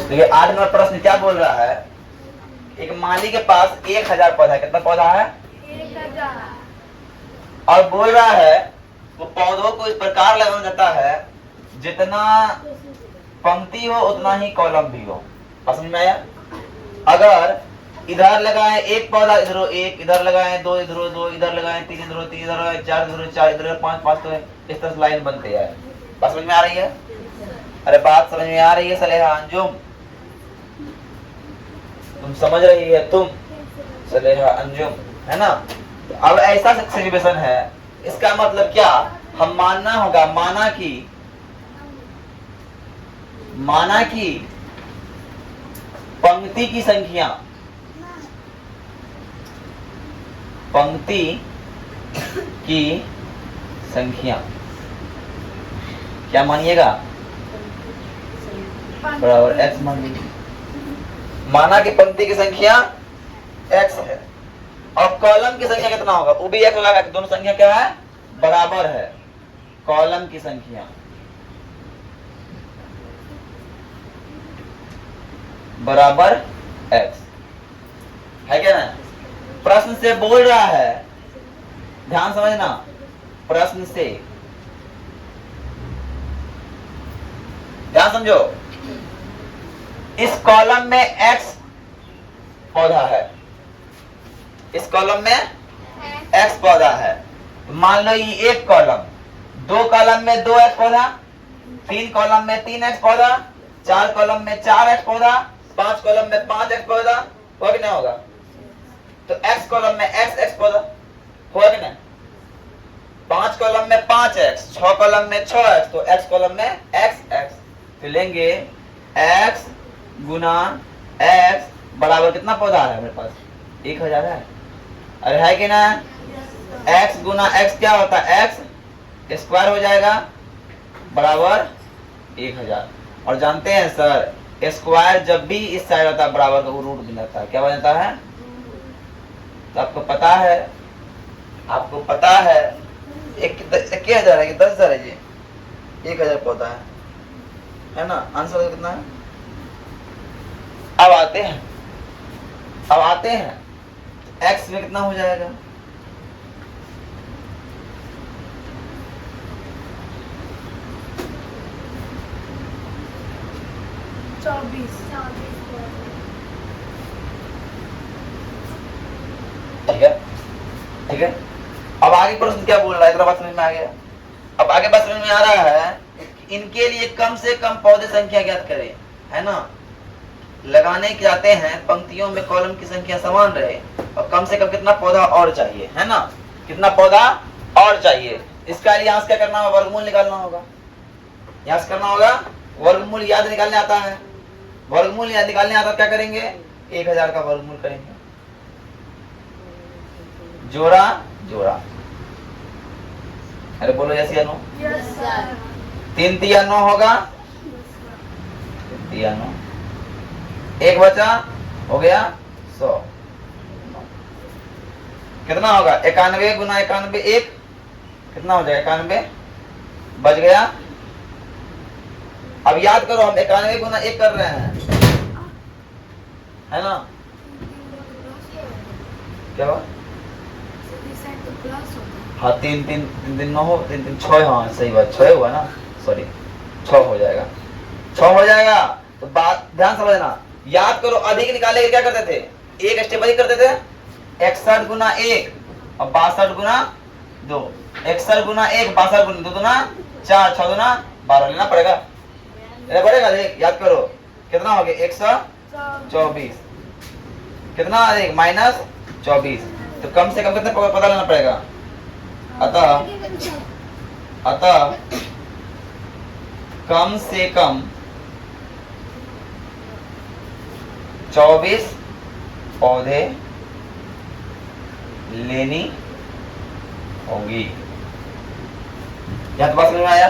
तो ये 8 नंबर प्रश्न क्या बोल रहा है, एक माली के पास 1000 पौधा है। कितना पौधा है? 1000। और बोल रहा है वो पौधों को इस प्रकार लगाना जाता है जितना पंक्ति हो उतना ही कॉलम भी हो। समझ में आया? अगर इधर लगाए एक पौधा, इधर हो एक, इधर लगाए दो, इधर हो दो, इधर लगाए तीन, इधर हो तीन, इधर हो चार, इधर हो चार, इधर पांच पांच, तो इस तरह से लाइन बनती है। बात समझ में आ रही है? अरे बात समझ में आ रही है सलेहा अंजुम? तुम समझ रही है? तुम सलेहा अंजुम, है ना? अब ऐसा सिचुएशन है, इसका मतलब क्या, हम मानना होगा, माना कि पंक्ति की संख्या क्या मानिएगा, बराबर x मान लीजिए। माना कि पंक्ति की संख्या x है और कॉलम की संख्या कितना होगा, वो भी x होगा। दोनों संख्या क्या है? बराबर है। कॉलम की संख्या बराबर x है क्या ना? प्रश्न से बोल रहा है, ध्यान समझना, प्रश्न से ध्यान समझो। इस कॉलम में x पौधा है, इस कॉलम में x पौधा है। मान लो ये एक कॉलम, दो कॉलम में 2x पौधा, 3 कॉलम में 3x पौधा, 4 कॉलम में 4x पौधा, 5 कॉलम में 5x पौधा, होगा कि नहीं होगा? तो x कॉलम में x पौधा होगा कि नहीं? 5 कॉलम में 5x, 6 कॉलम में 6x, तो x कॉलम में x। तो लेंगे x गुना x बराबर कितना पौधा है मेरे पास? 1000 है। अरे है कि ना? x गुना x क्या होता है? x स्क्वायर हो जाएगा बराबर 1000। और जानते हैं सर, स्क्वायर जब भी इस साइड होता है बराबर का, वो रूट बन जाता है। क्या बन जाता है? तो आपको पता है, एक 1000 है कि 10,000 है जी? 1000 पौधा है ना? आंसर कितना है? अब आते हैं x में कितना हो जाएगा? ठीक है। अब आगे प्रश्न क्या बोल रहा है, इतना बात समझ में आ गया। अब आगे बात समझ में आ रहा है कि इनके लिए कम से कम पौधे संख्या ज्ञात करें, है ना? लगाने जाते हैं पंक्तियों में कॉलम की संख्या समान रहे और कम से कम कितना पौधा और चाहिए, है ना? कितना पौधा और चाहिए, इसका लिए यहाँ से क्या करना होगा? वर्गमूल निकालना होगा। यहाँ से करना होगा वर्गमूल, याद निकालने आता है। वर्गमूल याद निकालने आता है, क्या करेंगे? 1000 का वर्गमूल करेंगे, जोड़ा जोड़ा। अरे बोलो यस या नो? Yes sir. 3 तिया 9 होगा, 3 तिया 9, एक बचा, हो गया 100। कितना होगा? 91 गुना 91 1, कितना हो जाएगा? 91 बच गया। अब याद करो, हम 91 गुना 1 कर रहे हैं, है ना? क्या हुआ? हाँ, 3 3 3 9 हो, 3 3 6, हाँ सही बात, 6 हुआ ना, सॉरी 6 हो जाएगा, 6 हो जाएगा। तो बात ध्यान समझना, याद करो, अधिक निकाले के क्या करते थे? एक स्टेप अधिक करते थे, 61 गुना 1 और 62 गुना 2, 61 गुना 1 62 गुना 2 दूना 4, 6 दूना 12 लेना पड़ेगा, याद करो कितना हो गया? 124, कितना अधिक? माइनस 24, तो कम से कम कितने पता लेना पड़ेगा? अतः कम से कम 24 पौधे लेनी होगी। यहाँ तो बात समझ में आया?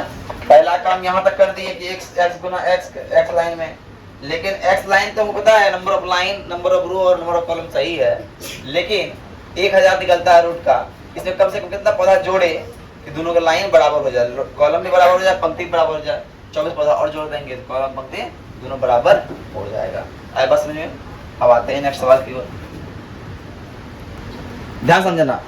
पहला काम यहाँ तक कर दिए कि x गुना x लाइन में, लेकिन x लाइन तो पता है, number of line, number of row और नंबर ऑफ कॉलम सही है, लेकिन 1000 निकलता है रूट का। इसमें कम से कम कितना पौधा जोड़े कि दोनों का लाइन बराबर हो जाए, कॉलम भी बराबर हो जाए, पंक्ति बराबर हो जाए। 24 पौधा और जोड़ देंगे तो कॉलम पंक्ति दोनों बराबर हो जाएगा। आए बात समझ में? अब आते हैं नेक्स्ट सवाल की ओर। ध्यान समझना,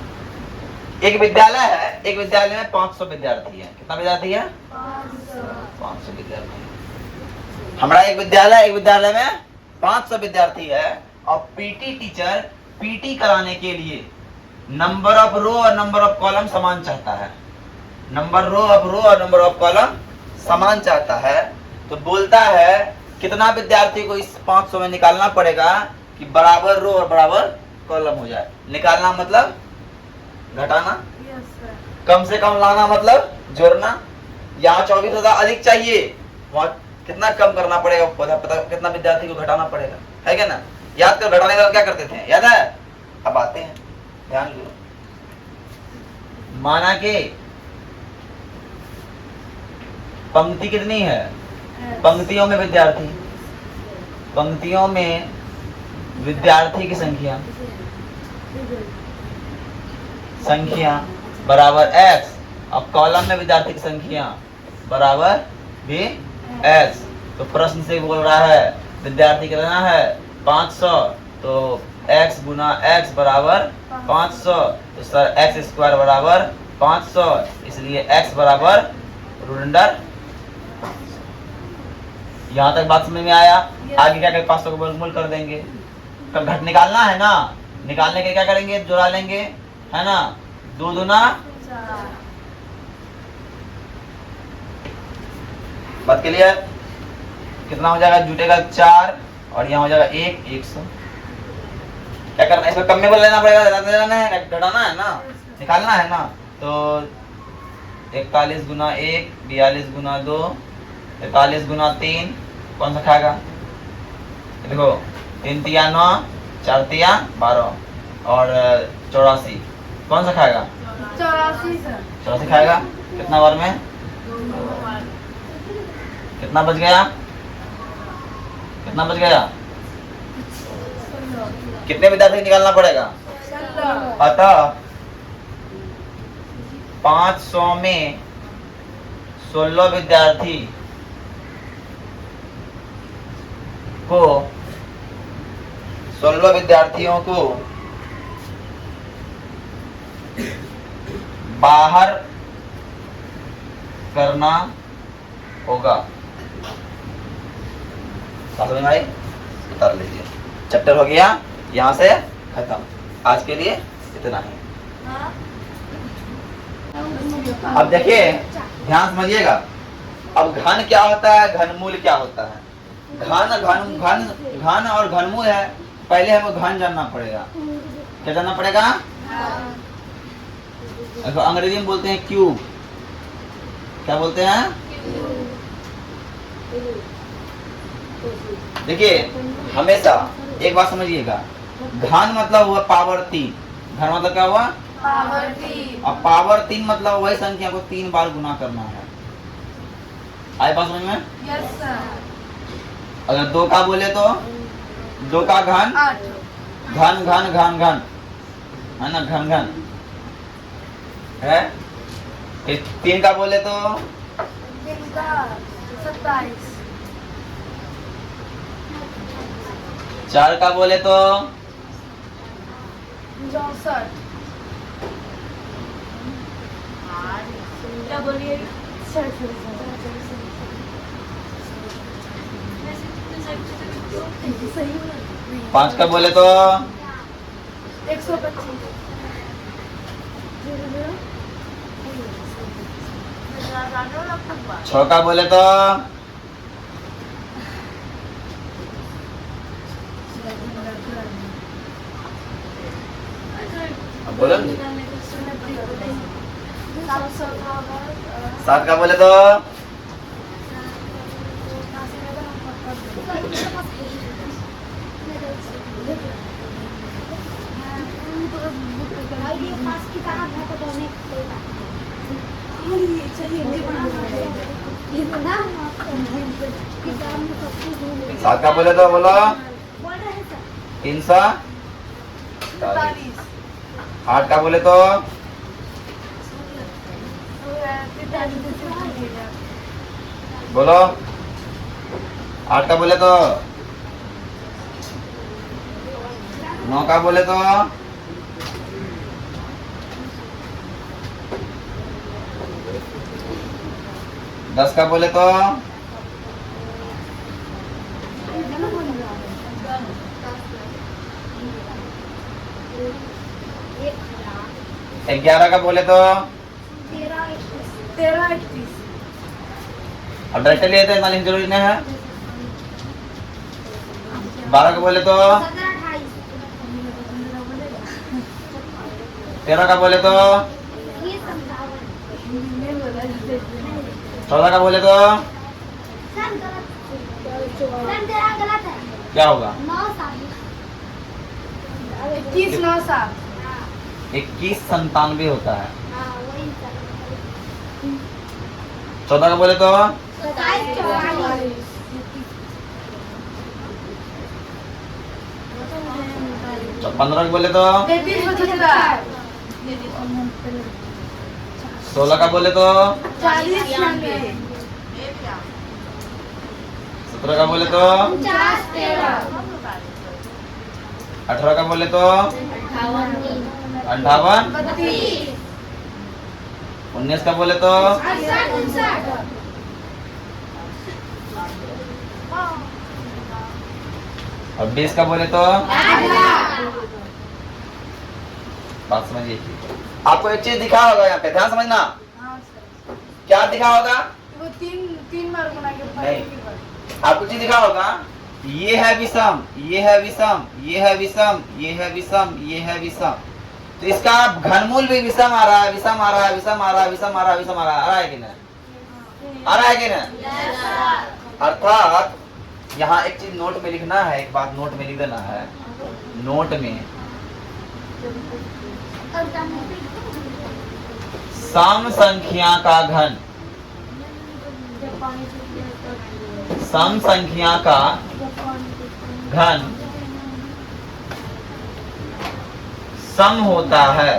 एक विद्यालय है, एक विद्यालय में 500 विद्यार्थी है। कितना विद्यार्थी है? 500 विद्यार्थी। हमारा एक विद्यालय में 500 विद्यार्थी है और पीटी टीचर पीटी कराने के लिए नंबर ऑफ रो और नंबर ऑफ कॉलम समान चाहता है। नंबर ऑफ रो और नंबर ऑफ कॉलम समान चाहता है, तो बोलता है कितना विद्यार्थी को इस 500 में निकालना पड़ेगा कि बराबर रो और बराबर कॉलम हो जाए। निकालना मतलब घटाना, कम से कम लाना मतलब जोड़ना। यहाँ 24,000 अधिक चाहिए, वहाँ कितना कम करना पड़ेगा, पता कितना विद्यार्थी को घटाना पड़ेगा, है क्या ना? याद कर, घटाने का क्या करते थे, याद है? अब आते हैं, ध्यान दो। माना कि पंक्ति कितनी है? पंक्तियों में विद्यार्थी की संख्या बराबर x और कॉलम में विद्यार्थी की संख्या बराबर भी x। तो प्रश्न से बोल रहा है विद्यार्थी कितना है? 500, तो x गुना x बराबर 500, तो सर x स्क्वायर बराबर 500, इसलिए x बराबर रूट अंडर। यहाँ तक बात समझ में आया? आगे क्या करें? 500 को वर्गमूल कर देंगे। कब घट निकालना है ना, निकालने के क्या करेंगे? जोड़ा लेंगे, है ना? 2 दूना 4। बात क्लियर? कितना हो जाएगा? जुटेगा 4 और यहाँ हो जाएगा 100। क्या करना है? इसमें कम में बोल लेना पड़ेगा, घटाना है ना, निकालना है ना। तो 41 गुना 1, 42 गुना 2, 43 गुना 3, कौन सा खाएगा? देखो 3 तिया 9, 4 तिया 12 और 84, कौन सा खाएगा? 84 खाएगा। कितना बार में? कितना बच गया? कितने विद्यार्थी निकालना पड़ेगा? अतः 500 में 16 विद्यार्थी को 16 विद्यार्थियों को बाहर करना होगा। समझ में आई? उतार लीजिए। चैप्टर हो गया यहाँ से खत्म। आज के लिए इतना ही। अब देखिए, ध्यान समझिएगा। अब घन क्या होता है, घनमूल क्या होता है? घन और घनमूल है। पहले हमें घन जानना पड़ेगा। क्या जानना पड़ेगा? अंग्रेजी में बोलते हैं क्यूब। क्या बोलते हैं? देखिए, हमेशा एक बात समझिएगा, घन मतलब हुआ पावर 3। घन मतलब क्या हुआ? पावर 3। और पावर 3 मतलब वही संख्या को 3 बार गुना करना है। आई बात समझ में? Yes sir. अगर 2 का बोले तो 2 का घन 8। घन घन घन घन है ना, घन घन है। 3 का बोले तो 3 का 27। 4 का बोले तो 64। क्या बोलिए? 5 का बोले तो 125। 6 का बोले तो बोलो। 7 का बोले तो 7 का बोले तो बोलो 340। 8 का बोले तो बोलो 8 का बोले तो 9 का बोले तो 10 का बोले तो 11 का बोले तो 13 31 अब डायरेक्ट लिए थे मालिक जरूरी नहीं है। 12 का बोले तो 13 का बोले तो 14 का बोले तो क्या होगा? 21 9 7 21 97 होता है। 14 का बोले तो 15 का बोले तो 33 75 16 का बोले तो 40 96 17 का बोले तो 50 13 18 का बोले तो 58 32 19 का बोले तो 68 69 और 20 का बोले तो बात समझिए। आपको एक चीज दिखा होगा यहाँ पे, ध्यान समझना। हाँ सर क्या दिखा होगा? वो तीन बार बना के नहीं, आपको चीज दिखा होगा, ये है विषम, ये है विषम, ये है विषम, ये है विषम, ये है विषम। तो इसका घनमूल भी विषम आ रहा है, विषम आ रहा है, विषम आ रहा है, विषम आ रहा है, विषम आ रहा है कि नहीं? आ रहा है कि नहीं? अर्थात यहाँ एक चीज नोट में लिखना है, एक बात नोट में लिख देना है। नोट में सम संख्या का घन, सम संख्या का घन सम होता है,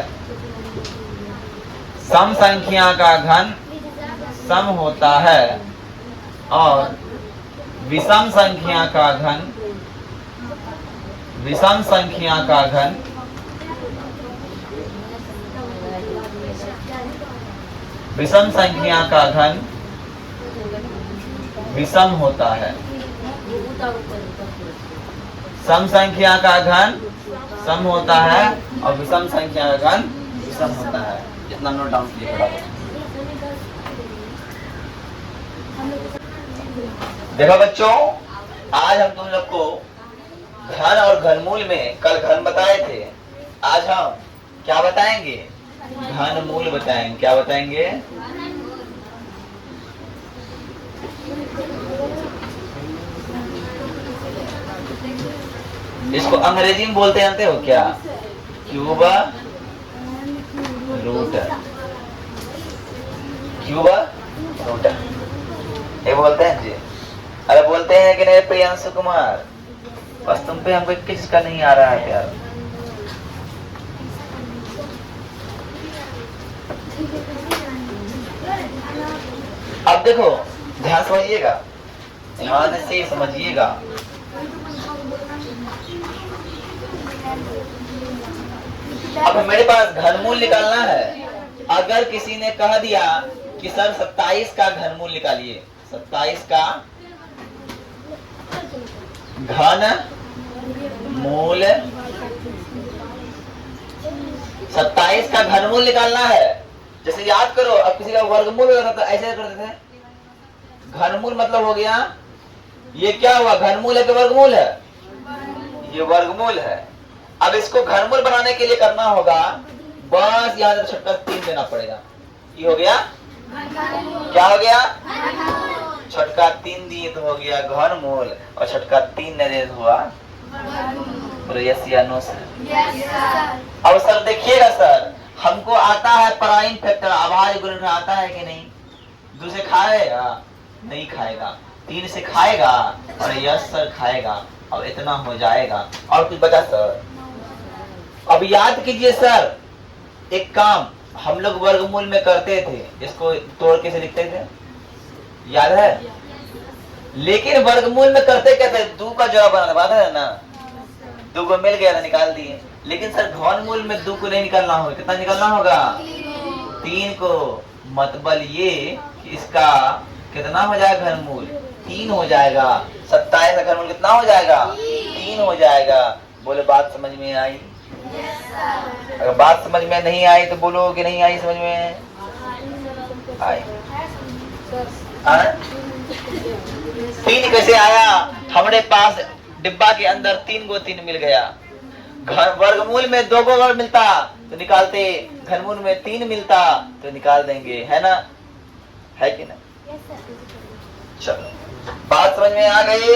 सम संख्या का घन सम होता है और विषम संख्या का घन, विषम संख्या का घन विषम संख्या का घन विषम होता है। सम संख्या का घन सम होता है और विषम संख्या का घन विषम होता है। इतना नोट डाउन कीजिए फटाफट। देखो बच्चों, आज हम तुम लोग को घन और घनमूल में, कल घन बताए थे, आज हम क्या बताएंगे? घनमूल बताएंगे। क्या बताएंगे? इसको अंग्रेजी में बोलते जानते हो क्या? क्यूब रूट, क्यूब रूट ये बोलते हैं जी। अरे बोलते हैं कि नहीं प्रियांशु कुमार? बस तुम पे हमको किस का नहीं आ रहा है प्यार। अब देखो, ध्यान समझिएगा, ध्यान से समझिएगा। अब मेरे पास घनमूल निकालना है। अगर किसी ने कह दिया कि सर 27 का घनमूल निकालिए, 27 का घन मूल, 27 का घनमूल निकालना है। जैसे याद करो, अब किसी का वर्गमूल हो जाता तो ऐसे करते थे। घनमूल मतलब हो गया, ये क्या हुआ? घनमूल है कि वर्गमूल है? ये वर्गमूल है। अब इसको घनमूल बनाने के लिए करना होगा, बस यहाँ से छठा 3 देना पड़ेगा। ये हो गया, क्या हो गया? छठका 3 दिए तो हो गया घनमूल, और छठका 3 नहीं दिए तो हुआ यस या नो सर? अब सर देखिएगा सर, हमको आता है प्राइम फैक्टर, अभाज्य गुणनखंड आता है कि नहीं? 2 से खाएगा? नहीं खाएगा। 3 से खाएगा? और यस सर खाएगा। अब इतना हो जाएगा। और कुछ बचा सर? अब याद कीजिए सर, एक काम हम लोग वर्गमूल में करते थे, इसको तोड़ कैसे लिखते थे? याद है? लेकिन वर्गमूल में करते क्या थे, 2 का जवाब बनाना बात है ना, 2 को मिल गया था निकाल दिए। लेकिन सर घनमूल में 2 को नहीं निकालना होगा, कितना निकालना होगा, 3 को। मतलब ये कि इसका कितना हो जाएगा घनमूल, 3 हो जाएगा। 27 का घनमूल कितना हो जाएगा, 3 हो जाएगा। बोले बात समझ में आई? अगर बात समझ में नहीं आई तो बोलो कि नहीं आई समझ में आई। 3 कैसे आया, हमारे पास डिब्बा के अंदर 3 गो 3 मिल गया। वर्गमूल में 2 को अगर मिलता तो निकालते, घनमूल में 3 मिलता तो निकाल देंगे, है ना, है कि ना। चलो बात समझ में आ गई।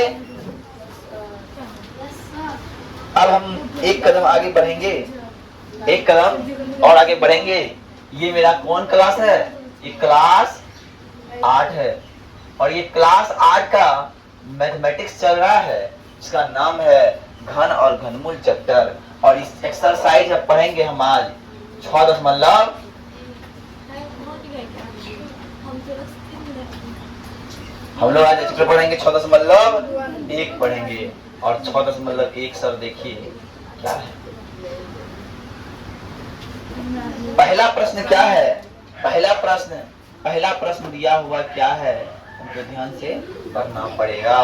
अब हम एक कदम आगे बढ़ेंगे, एक कदम और आगे बढ़ेंगे। ये मेरा कौन क्लास है, ये क्लास 8 है और ये क्लास 8 का मैथमेटिक्स चल रहा है, इसका नाम है घन और घनमूल चैप्टर। और इस एक्सरसाइज में पढ़ेंगे हम आज 6 हम लोग आज चैप्टर पढ़ेंगे 6.1 पढ़ेंगे। और 6.1 सर देखिए क्या है। पहला प्रश्न क्या है, पहला प्रश्न दिया हुआ क्या है, उनको ध्यान से पढ़ना पड़ेगा।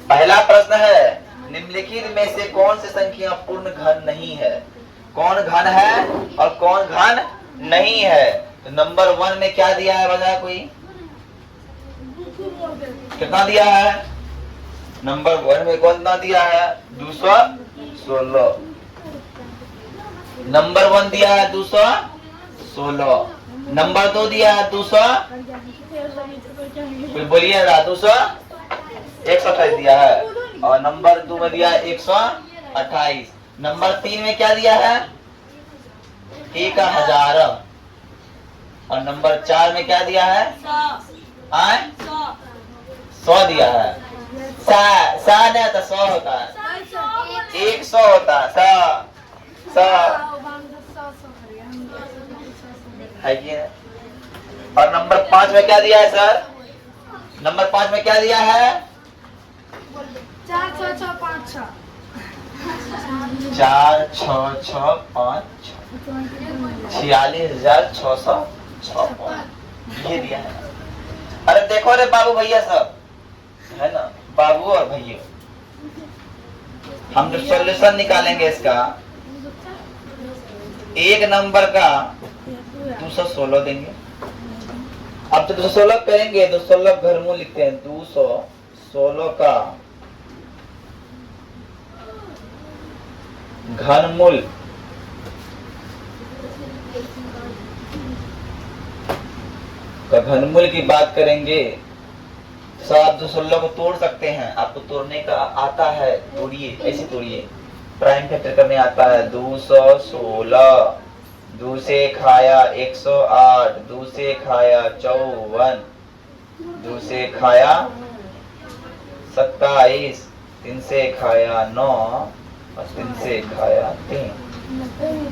पहला प्रश्न है, निम्नलिखित में से कौन सी संख्या पूर्ण घन नहीं है। कौन घन है और कौन घन नहीं है। तो नंबर 1 में क्या दिया है, बताया कोई, कितना दिया है, नंबर 1 में कौन सा दिया है, 216। नंबर 1 दिया है 216। नंबर 2 दिया है 200, बोलिए 128 दिया है। और नंबर 2 में दिया है 128। नंबर 3 में क्या दिया है, 1000। और नंबर 4 में क्या दिया है, 100 दिया है। सा नहीं होता, 100 होता है, 100 होता है, 100 है कि। और नंबर 5 में क्या दिया है सर, नंबर 5 में क्या दिया है, 4 6 6 5 6 4 6 6 5 46,606 ये दिया है। अरे देखो रे बाबू भैया सब, है ना, बाबू और भैया, हम जो सॉल्यूशन निकालेंगे इसका, एक नंबर का 216 देंगे। अब तो 216 करेंगे, 216 घनमूल लिखते हैं, 216 का घनमूल घनमूल की बात करेंगे। तो आप 216 को तोड़ सकते हैं, आपको तोड़ने का आता है, तोड़िए, ऐसे तोड़िए, प्राइम फैक्टर करने आता है। 216, 2 से खाया 108, 2 से खाया 54, 2 से खाया 27, 3 से खाया 9 और 3 से खाया 3।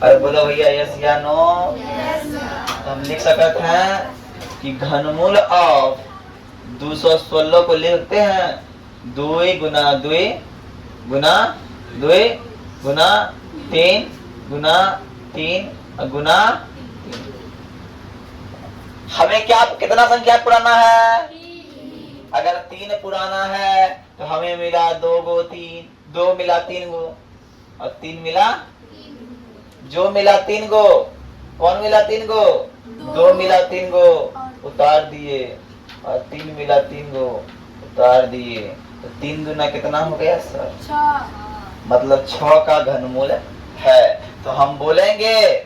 अरे बोलो भैया यस या नो। हम लिख सकते हैं कि घनमूल ऑफ 216 को लिखते हैं 2 गुना 2 गुना 2 गुना 3 गुना 3 गुना। हमें क्या कितना संख्या पुराना है, अगर 3 पुराना है तो हमें मिला 2 गो 3, 2 मिला 3 गो और 3 मिला, जो मिला 3 गो, कौन मिला 3 गो, 2 मिला 3 गो उतार दिए और 3 मिला 3 गो उतार दिए। तो 3 दूना कितना हो गया सर, 6। मतलब 6 का घनमूल है। तो हम बोलेंगे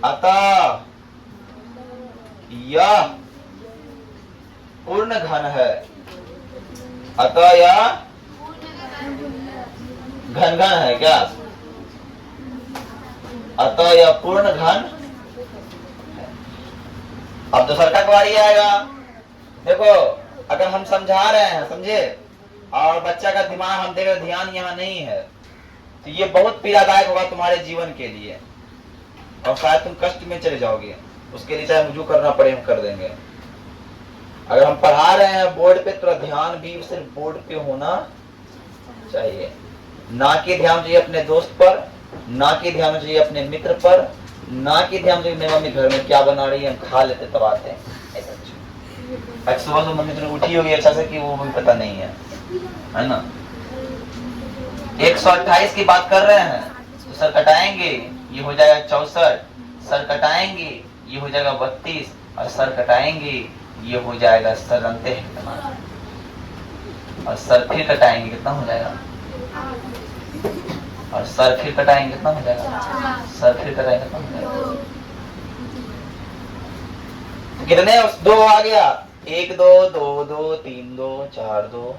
अतः यह पूर्ण घन है, अतः यह घन घन है क्या, अतः यह पूर्ण घन। अब दूसरा का बारी आएगा। देखो अगर हम समझा रहे हैं, समझे, और बच्चा का दिमाग हम देख रहे, ध्यान यहाँ नहीं है, तो ये बहुत पीड़ादायक होगा तुम्हारे जीवन के लिए और शायद तुम कष्ट में चले जाओगे। उसके लिए चाहे मुझे करना पड़े हम कर देंगे। अगर हम पढ़ा रहे हैं बोर्ड पे तो ध्यान भी सिर्फ बोर्ड पे होना चाहिए, ना कि ध्यान चाहिए अपने दोस्त पर, ना कि ध्यान चाहिए अपने मित्र पर, ना कि ध्यान चाहिए मेरी मम्मी घर में क्या बना रही है, हम खा लेते तब आते हैं। ऐसा सुबह से मम्मी तो उठी होगी अच्छा से कि वो भी पता नहीं है ना। 128 की बात कर रहे हैं तो सर कटाएंगे, ये हो जाएगा 64, सर कटाएंगे ये हो जाएगा 32, और सर कटाएंगे ये हो जाएगा 97, और सर फिर कटाएंगे कितना हो जाएगा, और सर फिर कटाएंगे कितना हो जाएगा, सर फिर कटाएंगे कितना हो जाएगा, कितने दो आ गया, 1 2 2 2 3 2 4 2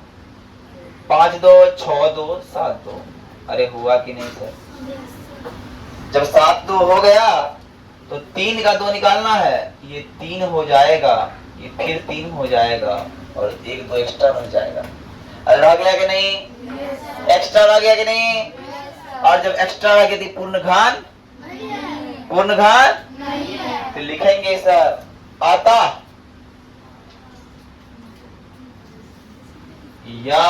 5 2 6 2 7 2। अरे हुआ कि नहीं सर? जब 7 2 हो गया तो 3 का 2 निकालना है, ये 3 हो जाएगा, ये फिर 3 हो जाएगा, और 1 2 एक्स्ट्रा बन जाएगा। अरे रह गया कि नहीं? एक्स्ट्रा रह गया कि नहीं? और जब एक्स्ट्रा रह गया तो पूर्ण घन, पूर्ण घन तो लिखेंगे सर आता या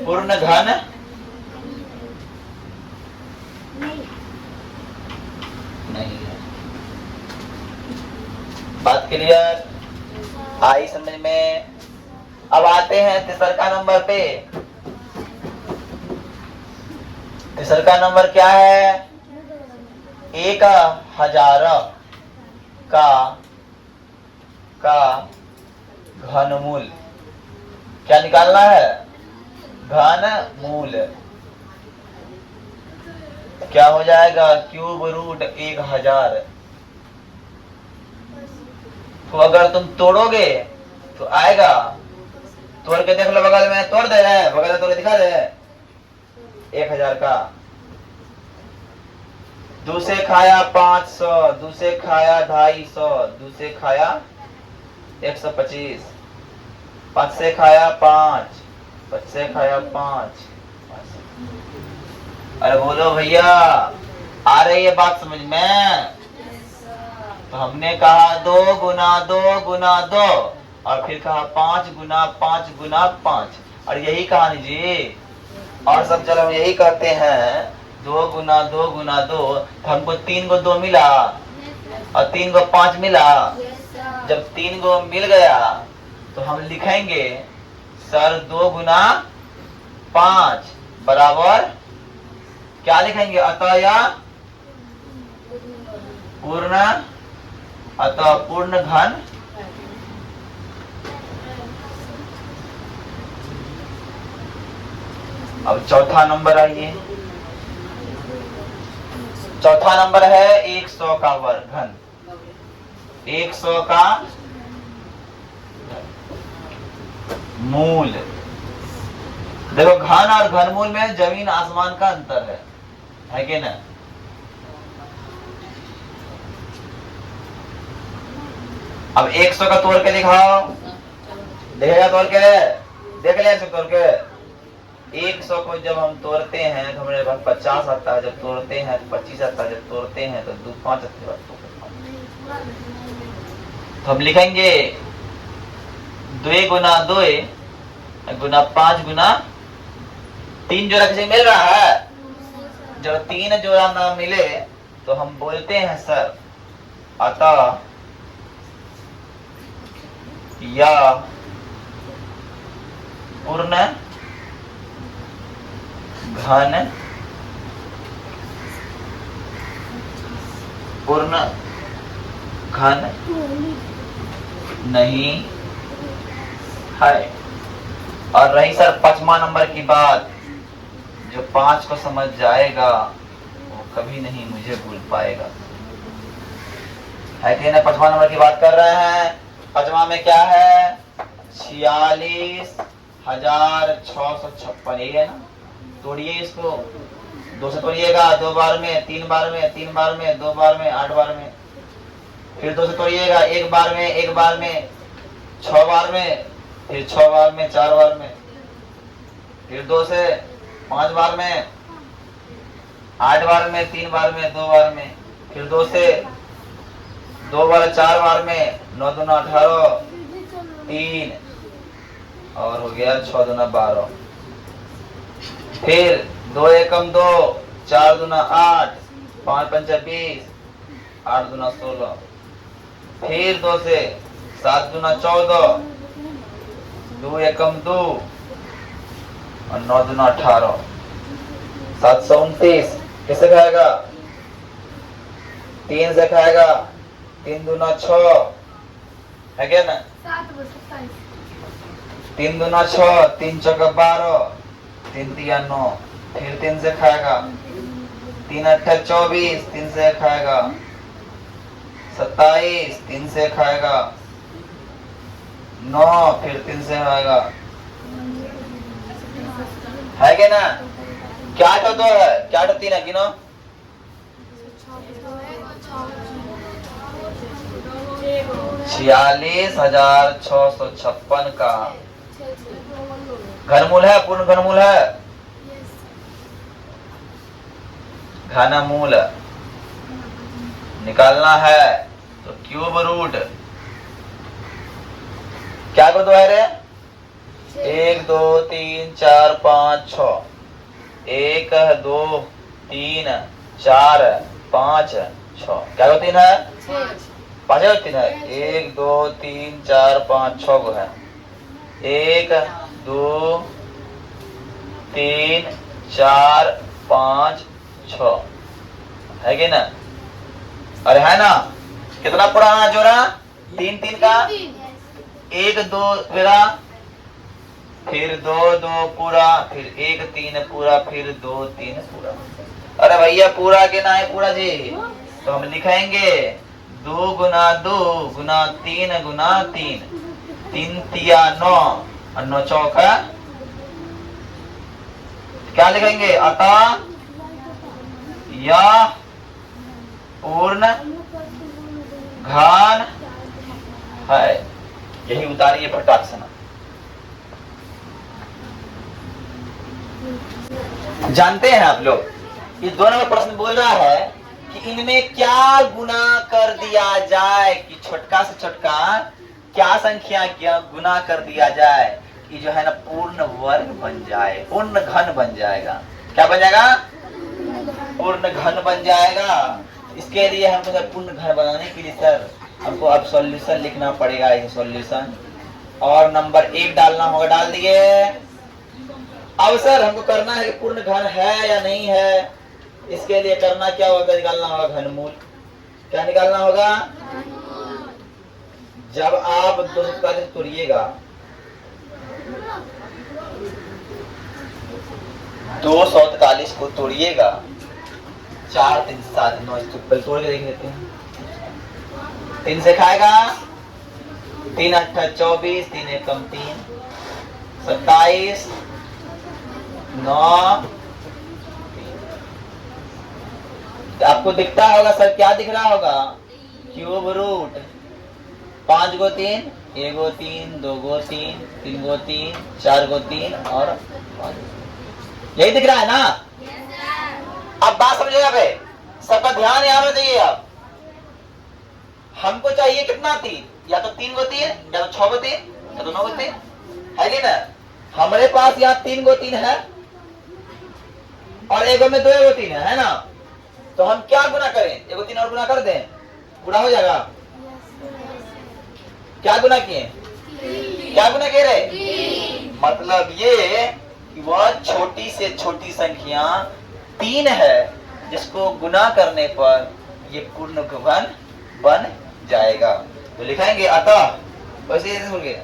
पूर्ण घन नहीं है। बात क्लियर आई समझ में? अब आते हैं तीसरा नंबर पे। तीसरा नंबर क्या है? 1000 का घनमूल क्या निकालना है? घनमूल क्या हो जाएगा? Cube root 1000। तो अगर तुम तोड़ोगे तो आएगा, तोड़ के देख लो, बगल में तोड़ दे रहे, बगल में तोड़ के दिखा दे 1000 का। 2 से खाया 500, 2 से खाया 250, 2 से खाया 125, 5 से खाया 5, 5 से खाया 5। अरे बोलो भैया, आ रही है बात समझ में? तो हमने कहा 2 गुना 2 गुना 2, और फिर कहा 5 गुना 5 गुना 5, और यही कहानी जी। और सब चलो हम यही कहते हैं 2 गुना 2 गुना 2, तो हमको 3 को 2 मिला और 3 को 5 मिला। जब 3 को मिल गया तो हम लिखेंगे सर 2 गुना 5 बराबर क्या लिखेंगे? अतः या पूर्ण, अतः पूर्ण घन अब चौथा नंबर आइए। चौथा नंबर है 100 का वर्ग घन। 100 का मूल। देखो घन और घनमूल में जमीन आसमान का अंतर है कि ना? अब 100 का तोड़ के दिखाओ, देखेगा तोड़ के? देख लिया तोड़ के? 100 को जब हम तोड़ते हैं तो हमारे पास 50 आता है, जब तोड़ते हैं तो 25 आता है, जब तोड़ते हैं तो 2 5 आते हैं। तो हम लिखेंगे 2 गुना 2 गुना 5 गुना 3 जोड़ा किसी मिल रहा है? जब 3 जोड़ा ना मिले तो हम बोलते हैं सर अतः या पूर्ण घन, पूर्ण घन नहीं है। और रही सर 5वां नंबर की बात, जो 5 को समझ जाएगा वो कभी नहीं मुझे भूल पाएगा, है कि ना? 5वां नंबर की बात कर रहे हैं। 5वां में क्या है? 46,656, यही है ना? तोड़िए इसको, 2 से तोड़िएगा, 2 बार में, 3 बार में, 3 बार में, 2 बार में, 8 बार में, फिर 2 से तोड़िएगा, 1 बार में, 1 बार में, 6 बार में, फिर 6 बार में, 4 बार में, फिर 2 से 5 बार में, 8 बार में, 3 बार में, 2 बार में, फिर 2 से 2 बार 4 बार में 9 दूना 18, 3 और हो गया 6 दूना 12। फिर 2 एकम 2, 4 दूना 8, 5 पंचा 20, 8 दूना 16। फिर 2 से 7 दूना 14, 2 एकम 2 और 9 दूना 18, 729। किसे खाएगा? 3 से खाएगा, 3 दूना 6 है क्या ना? 3 दूना 6, 3 चौका 12, 3 तिया 9। फिर 3 से खाएगा, 3 अट्ठा 24, 3 से खाएगा 27, 3 से खाएगा 9, फिर 3 से खाएगा, है क्या ना? क्या तो 2 है, क्या तो 3 है, गिनो। 46,656 का घनमूल है, पूर्ण घनमूल है, घनमूल निकालना है तो क्यूब रूट क्या को 2 है रे? 1 2 3 4 5 6, 1 2 3 4 5 6, क्या को 3 है? 5 है 3 है, 1 2 3 4 5 6 को है, 1 2 3 4 5 6 है कि ना? अरे है ना? कितना पुराना जोड़ा? 3 3 का 1 2 मेरा, फिर 2 2 पूरा, फिर 1 3 पूरा, फिर 2 3 पूरा। अरे भैया पूरा के ना है पूरा जी, तो हम लिखेंगे 2 गुना 2 गुना 3 गुना 3, 3 तिया 9 और 9 चौका क्या लिखेंगे? अतः यह पूर्ण घन है। यही उतारिए फटाक से ना। जानते हैं आप लोग इस दोनों में प्रश्न बोल रहा है कि इनमें क्या गुना कर दिया जाए कि छोटका से छोटका क्या संख्या क्या गुना कर दिया जाए कि जो है ना पूर्ण वर्ग बन जाए, पूर्ण घन बन जाएगा। क्या बन जाएगा? पूर्ण घन बन जाएगा। इसके लिए हमको सर पूर्ण घन बनाने के लिए सर हमको अब सॉल्यूशन लिखना पड़ेगा। सॉल्यूशन और नंबर 1 डालना होगा, डाल दिए। अब सर हमको करना है कि पूर्ण घन है या नहीं है। इसके लिए करना क्या होगा? निकालना होगा घनमूल। क्या निकालना होगा? जब आप 247 तोड़िएगा 243 को तोड़िएगा 4 3 7 9 पहले तोड़ के देख लेते हैं। 3 से खाएगा 3 8 24, 3 1 3 27 9। आपको दिखता होगा सर, क्या दिख रहा होगा? क्यूब रूट 5 गो 3, 1 गो 3, 2 गो 3, 3 गो 3, 4 गो 3 और 5। यही दिख रहा है ना? अब बात समझिएगा भाई, सबका ध्यान यहाँ में चाहिए। अब हमको चाहिए कितना? 3, या तो 3 गो 3, या तो 6 गो 3, या तो 9 गो 3, है कि ना? हमारे पास यहाँ 3 गो 3 है और 1 गो में 2 गो 3 है ना? तो हम क्या गुना करें? 1 गो 3 और गुना कर दें, पूरा हो जाएगा। क्या गुना किए? क्या गुना कह रहे? मतलब ये कि वह छोटी से छोटी संख्या 3 है जिसको गुना करने पर ये पूर्ण घन बन जाएगा। तो लिखाएंगे अतः, वैसे बोल गए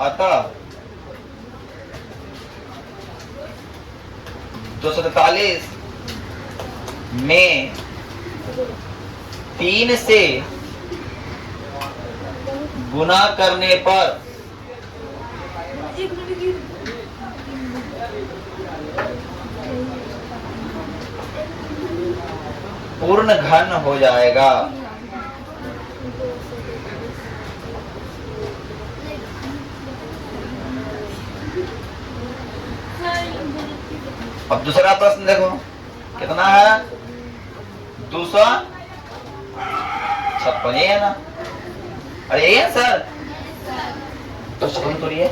अतः 243 में 3 से गुना करने पर पूर्ण घन हो जाएगा। अब दूसरा प्रश्न देखो कितना है? 246 56 ये है ना? अरे ये है सर, तो शुरू करिए।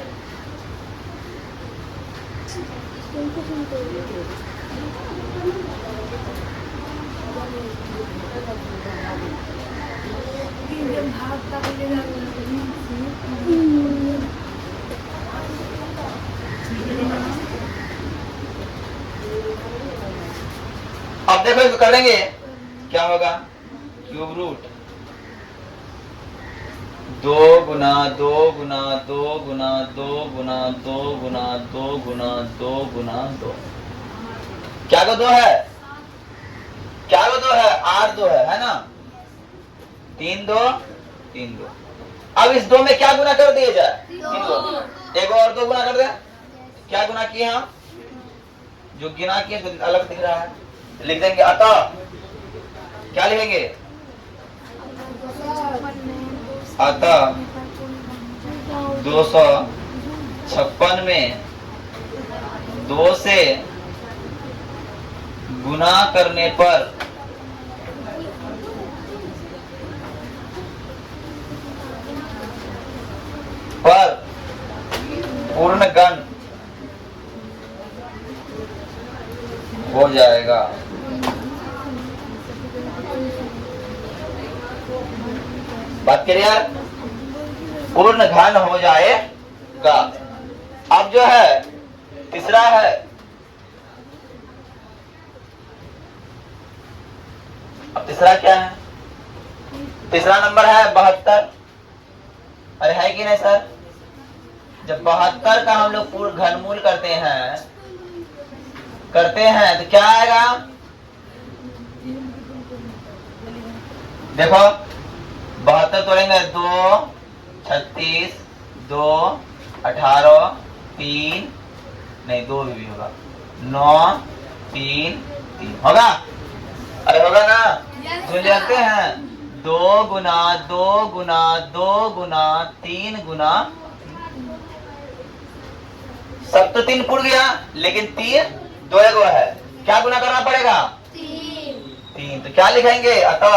भागता मिलेगा। अब देखो इसको करेंगे क्या होगा, क्यूब रूट 2 गुना 2 गुना 2 गुना 2 गुना 2 गुना 2 गुना 2 गुना 2, क्या को 2 है, क्या को 2 है, R 2 है ना, 3 2 3 2। अब इस 2 में क्या गुना कर दिया जाए, 3 2, एक और 2 गुना कर दे, क्या गुना किए हम, जो गिना किए तो अलग दिख रहा है, लिख देंगे। अतः क्या लिखेंगे, अतः 256 में 2 से गुना करने पर पूर्ण घन हो जाएगा। बात करिए, पूर्ण घन हो जाएगा। अब जो है तीसरा है, अब तीसरा क्या है, तीसरा नंबर है 72। अरे है कि नहीं सर, जब 72 का हम लोग पूर्ण घनमूल करते हैं तो क्या आएगा, देखो 72 तोड़ेंगे, 2 36 2 18 3 नहीं 2 भी होगा, 9 3 3 होगा, अरे होगा ना, जो लिखते हैं 2 गुना 2 गुना 2 गुना 3 गुना, सब तो 3 पुड़ गया, लेकिन 3 2 एगो है, क्या गुना करना पड़ेगा, 3। तो क्या लिखेंगे, अतः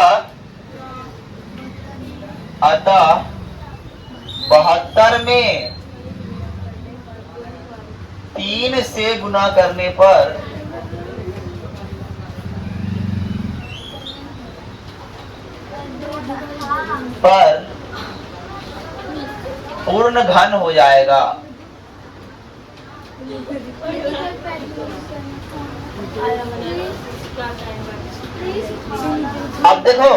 72 में 3 से गुना करने पर पूर्ण घन हो जाएगा। अब देखो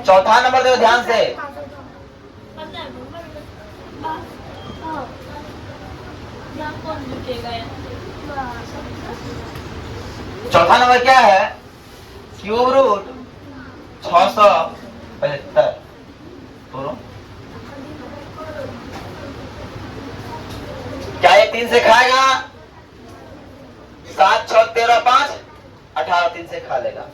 चौथा नंबर देखो ध्यान से, चौथा नंबर क्या है, क्यूब रूट 675। क्या ये 3 से खाएगा, 7 6 13 5 18, 3 से खा लेगा,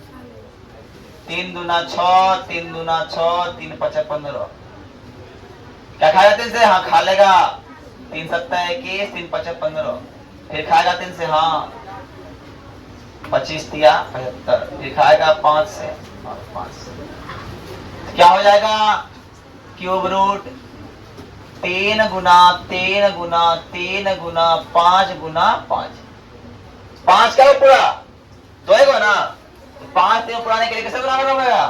3 दूना 6 3 दूना 6 3 5 15, क्या खाएगा 3 से, हाँ खा लेगा, 3 7 21 3 5 15, फिर खाएगा 3 से, हाँ 25 दिया 75, फिर खाएगा 5 से, 5 से, क्या हो जाएगा, क्यूब रूट 3 गुना 3 गुना 3 गुना 5 गुना 5, 5 का पूरा तो है ना, 5 से पुराने के लिए कैसे गुना करना पड़ेगा,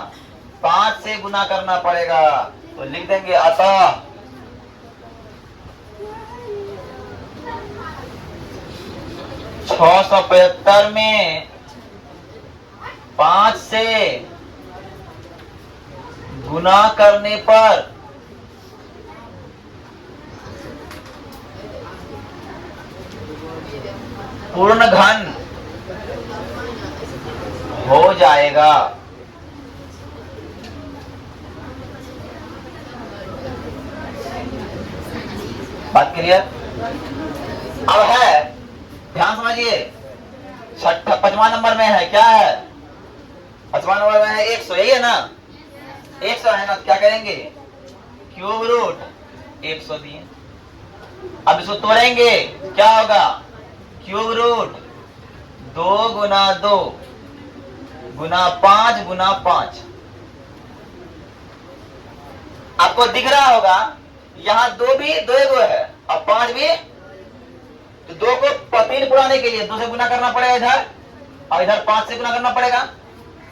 5 से गुना करना पड़ेगा, तो लिख देंगे अतः 675 में 5 से गुना करने पर पूर्ण घन हो जाएगा। बात क्लियर? अब है, ध्यान समझिए, 5वां नंबर में है, क्या है 5वां नंबर में है 100, यही है ना, 100 है ना, क्या करेंगे, क्यूब रूट 100 दिए। अब इसको तोड़ेंगे, क्या होगा, क्यूब रूट 2 गुना 2 गुना 5 गुना 5, आपको दिख रहा होगा यहाँ 2 भी 2 एगो है और 5 भी, तो 2 को 3 गुणाने के लिए 2 से गुना करना पड़ेगा इधर, और इधर 5 से गुना करना पड़ेगा।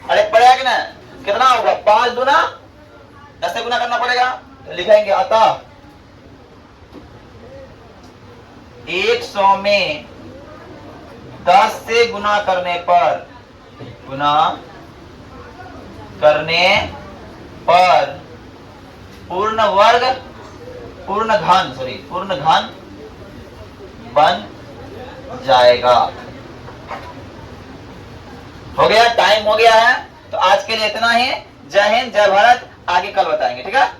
अरे पड़ेगा कि ना, कितना होगा 5 दूना 10 से गुना करना पड़ेगा। तो लिखेंगे अतः 100 में 10 से गुना करने पर पूर्ण घन बन जाएगा। हो गया, टाइम हो गया है। तो आज के लिए इतना ही। जय हिंद, जय भारत। आगे कल बताएंगे, ठीक है।